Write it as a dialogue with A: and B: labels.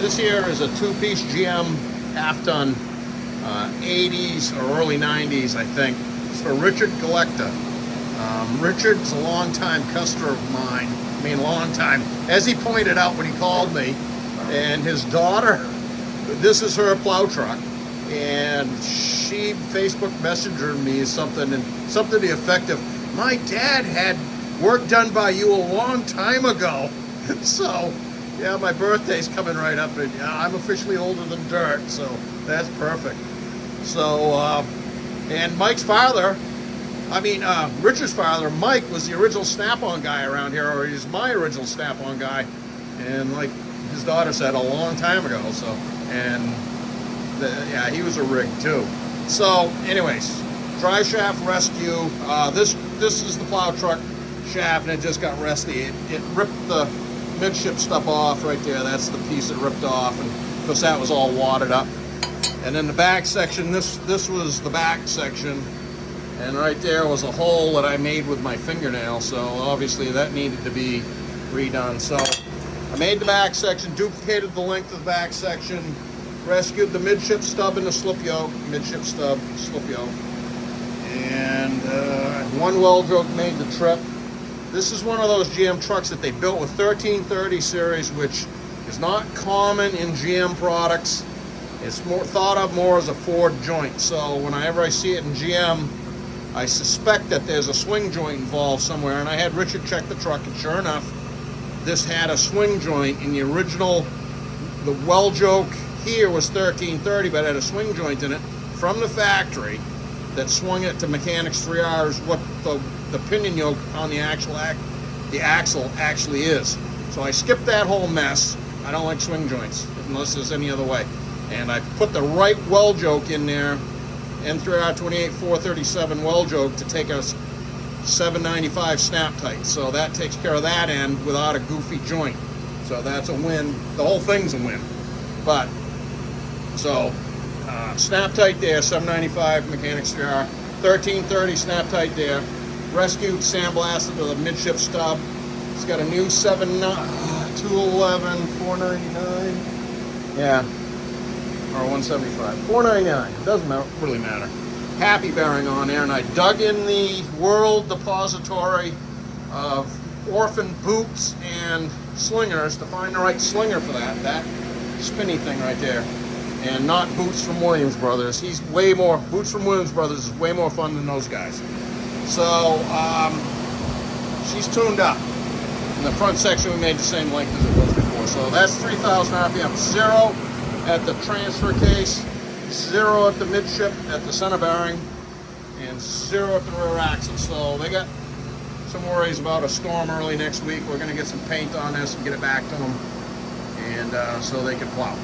A: This here is a two-piece GM half-ton, 80s or early 90s, I think. It's for Richard Collector. Richard's a long-time customer of mine. I mean, long time. As he pointed out when he called me, and his daughter, this is her plow truck, and she Facebook messengered me something to the effect of, "My dad had work done by you a long time ago." So, yeah, my birthday's coming right up, and I'm officially older than dirt, so that's perfect. So, and Mike's father, Richard's father, Mike, was the original Snap-on guy around here, or he's my original Snap-on guy, and like his daughter said, a long time ago. So, and yeah, he was a rig too. So, anyways, drive shaft rescue. This is the plow truck shaft, and it just got rusty. It ripped the midship stuff off right there. That's the piece that ripped off, and of course that was all wadded up. And then the back section, this was the back section, and right there was a hole that I made with my fingernail, so obviously that needed to be redone. So I made the back section, duplicated the length of the back section, rescued the midship stub and the slip yoke, midship stub, slip yoke, and one weld yoke made the trip. This is one of those GM trucks that they built with 1330 series, which is not common in GM products. It's more thought of more as a Ford joint. So whenever I see it in GM, I suspect that there's a swing joint involved somewhere. And I had Richard check the truck, and sure enough, this had a swing joint. In the original, the weld yoke here was 1330, but it had a swing joint in it from the factory that swung it to mechanics 3Rs, what the pinion yoke on the axle actually is. So I skipped that whole mess. I don't like swing joints unless there's any other way. And I put the right weld yoke in there, N3R28 437 weld yoke, to take a 795 snap tight. So that takes care of that end without a goofy joint. So that's a win. The whole thing's a win. But, so, snap tight there, 795 mechanics 3R, 1330 snap tight there. Rescued, sandblasted with a midship stub. It's got a new 211, 499. Yeah. Or 175, 499. Doesn't really matter. Happy bearing on there, and I dug in the world depository of orphan boots and slingers to find the right slinger for that spinny thing right there, and not boots from Williams Brothers. Boots from Williams Brothers is way more fun than those guys. So she's tuned up. In the front section, we made the same length as it was before. So that's 3,000 RPM. 0 at the transfer case, 0 at the midship, at the center bearing, and 0 at the rear axle. So they got some worries about a storm early next week. We're going to get some paint on this and get it back to them, and so they can plow.